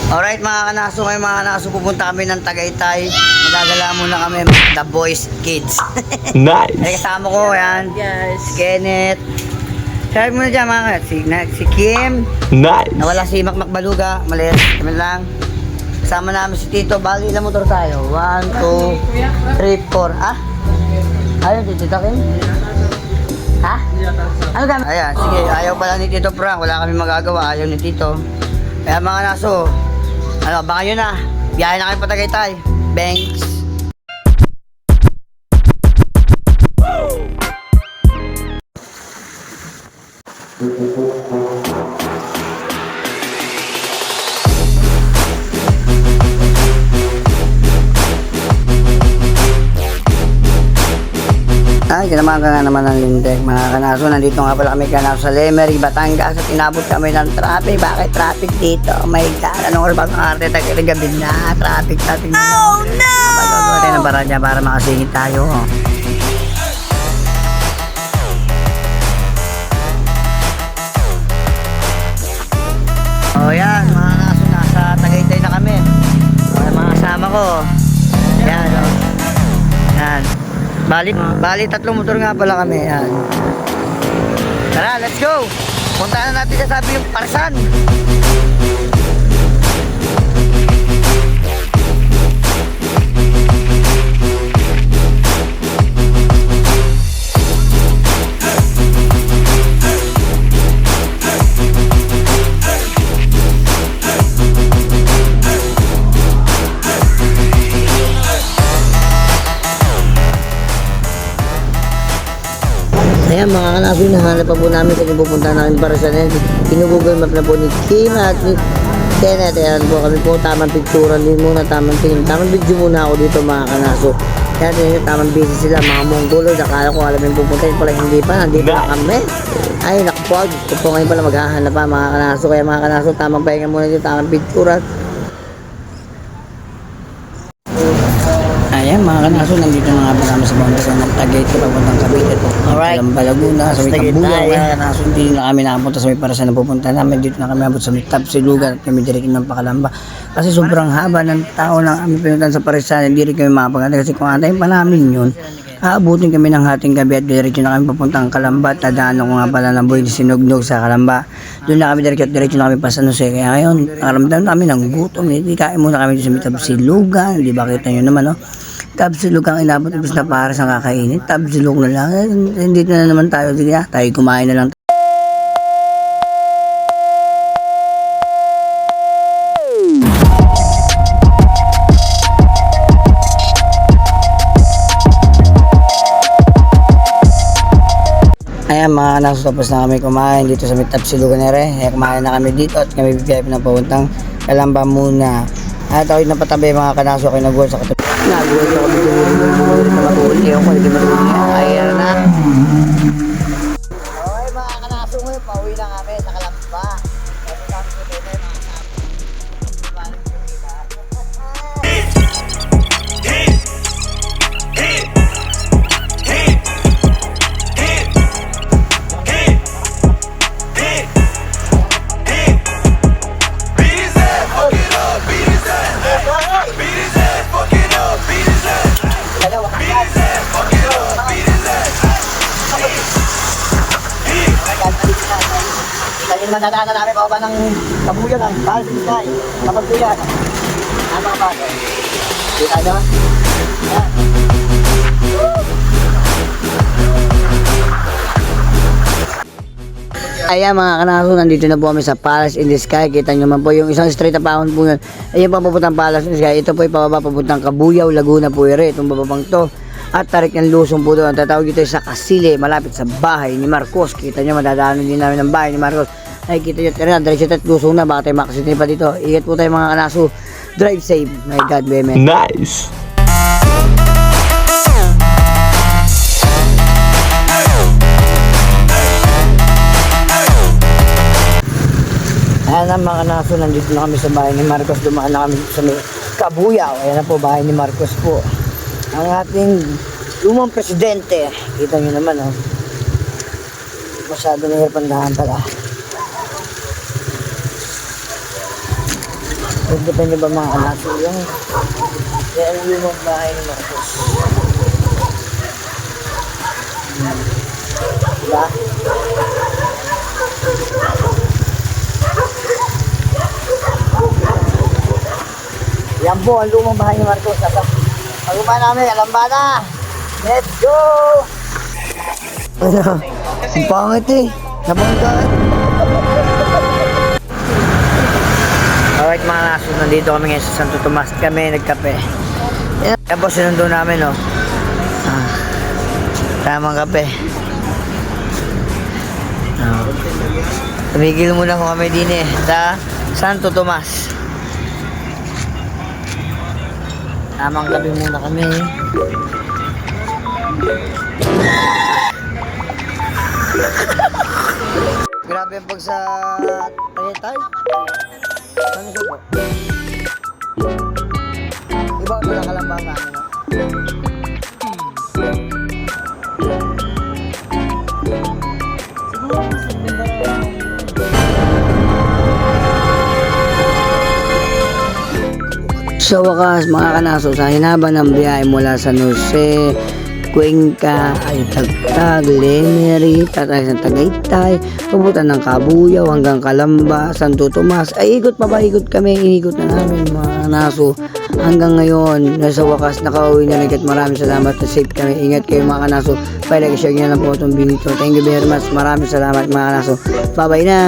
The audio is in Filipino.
Alright mga kanaso, ngayon mga kanaso, pupunta kami ng Tagaytay. Magagala muna kami, The Boys Kids. Nice! Ay, kasama ko, yan. Yes. Si Kenneth. Share muna dyan mga kanaso. Si Kim. Nice! Nawala si Macmac Baluga. Malis, kami lang. Kasama namin si Tito. Bali, ilang motor tayo? 1, 2, 3, 4. Ah? Ayun, si Tito Kim? Ha? Ano gano'n? Ayan, sige. Ayaw pala ni Tito Frank. Wala kami magagawa. Ayaw ni Tito. Kaya mga kanaso, ano, baka yun na. Biyahe na kayo pa Tagaytay. Banks. Ay, kinamahan ka nga naman ng lintek mga kanaso. Nandito nga pala kami kanaso sa Lemery, Batangas at inabot kami ng traffic. Bakit traffic dito? Oh my God, anong oras ba ang arte? Gabi na, traffic. Oh no! Magagawa tayo ng baradya para makasingit tayo. Oh yan, mga kanaso, nasa Tagaytay na kami. Mga kasama ko. Yan, oh. Yan. Bali tatlong motor nga pala kami. Yan. Tara, let's go. Puntahan na natin sabi yung Parsan. Ayan mga kanaso, nahanap pa po namin kung pupunta namin para sa net. Pinugoogle map na po ni Kim at ni Kenneth. Ayan po kami po, tamang picturean din muna, tamang tingin. Tamang video muna ako dito mga kanaso. Kaya din tamang busy sila mga Mongolo. Nakala ko alam yung pupunta yun pala, hindi pa, nandito na kami. Ay naku po, gusto po ngayon pala maghahanap pa mga kanaso. Kaya mga kanaso, tamang pahinga muna dito, tamang picturean. Ayan mga kanaso, nandito na nga pa namin sa Bangka ng Tagaytay papuntang Cavite po. Alright. Kalamba, Laguna, sa may Kabuyaw. Mga kanaso, hindi na kami nakapunta sa may Parasan na pupunta namin. Dito na kami nabot sa may Tapsilugan at kami direct ng Pakalamba. Kasi sobrang haba ng tao na kami pinuntan sa Parasan. Hindi rin kami makapaganda kasi kung antayin pa namin yun, aabutin kami ng hating gabi at diretso na kami papuntang Kalamba. Tadaanan ko nga pala ng buhay sinugnog sa Kalamba. Doon na kami diretso na kami pa San Jose. Kaya ngayon, nakaramdam namin ng gutom. Hindi kain muna kami sa may Tapsilugan. Di ba kita nyo naman, no? Tapsilog ang inabot, ibig na para sa kakainin. Tapsilog na lang. Hindi na naman tayo. Sige na, tayo kumain na lang. Ayan mga kanaso, tapos na kami kumain dito sa may Tapsilugan na rin. Kumain na kami dito at kami bibiyay na papuntang Kalamba muna. At ako napatabi mga kanaso, kayo nag-work sa katabi. Nag-work ako dito na matuli ako, hindi matuli. Ayan na. Okay mga kanaso, ngayon pauwi na kami sa Kalamba. Kasi kami sa dito mga kanaso. Nadaanan namin pa ba ng kabuyan ng Paris Sky, kapagbuyan. Ano ba? Kita nyo? Ayan. Ayan mga kanaso, nandito na po kami sa Palace in the Sky. Kita nyo man po yung isang straight na pound po yun. Ayan pa papuntang Palace in the Sky. Ito po yung pababa papuntang Kabuyaw, Laguna po ere. Itong bababang to. At tarik ng lusong po doon. Tatawag dito sa Kasile, malapit sa bahay ni Marcos. Kita nyo, madadaanan din namin ng bahay ni Marcos. Ay, kita nyo, tira, diretso at lusong na. Baka tayo makasitin pa dito. Ingat po tayo mga kanaso. Drive safe. My God, bemen. Nice! Ayan na mga kanaso, nandito na kami sa bahay ni Marcos. Dumaan na kami sa may Kabuyaw. Ayan na po, bahay ni Marcos po. Ang ating lumang presidente. Kita nyo naman, oh. Masyado na hirap ang dahan pala. Depende ba mga kanaso yung lumang bahay ni Marcos. Diba? Yan po ang lumang bahay ni Marcos. Paguma namin, alambada. Let's go! Ano? Ang pangit eh. Nabanggaan. Alright mga naso, nandito kami ngayon sa Santo Tomas. Kami nagkape. Yan po sinundo namin, no. Tamang kape. Tumigil muna ko kami din eh sa Santo Tomas. Tamang kape muna kami. Grabe ang pag sa Tagaytay. Ano siya po? Iba ko na kalambang namin, no? Sa wakas mga kanaso, sa hinaba ng biyahe mula sa Jose, Cuenca, ay Tagtag, Lemery, tatay ng Tagaytay, pabutan ng Kabuyaw hanggang Calamba, Santo Tomas, ay ikot pa ba, ikot kami, inikot na namin mga kanaso. Hanggang ngayon, nasa wakas nakauwi na nagkat maraming salamat na safe kami. Ingat kayo mga kanaso, pwede share nyo lang po itong video. Thank you very much, maraming salamat mga kanaso. Bye bye na!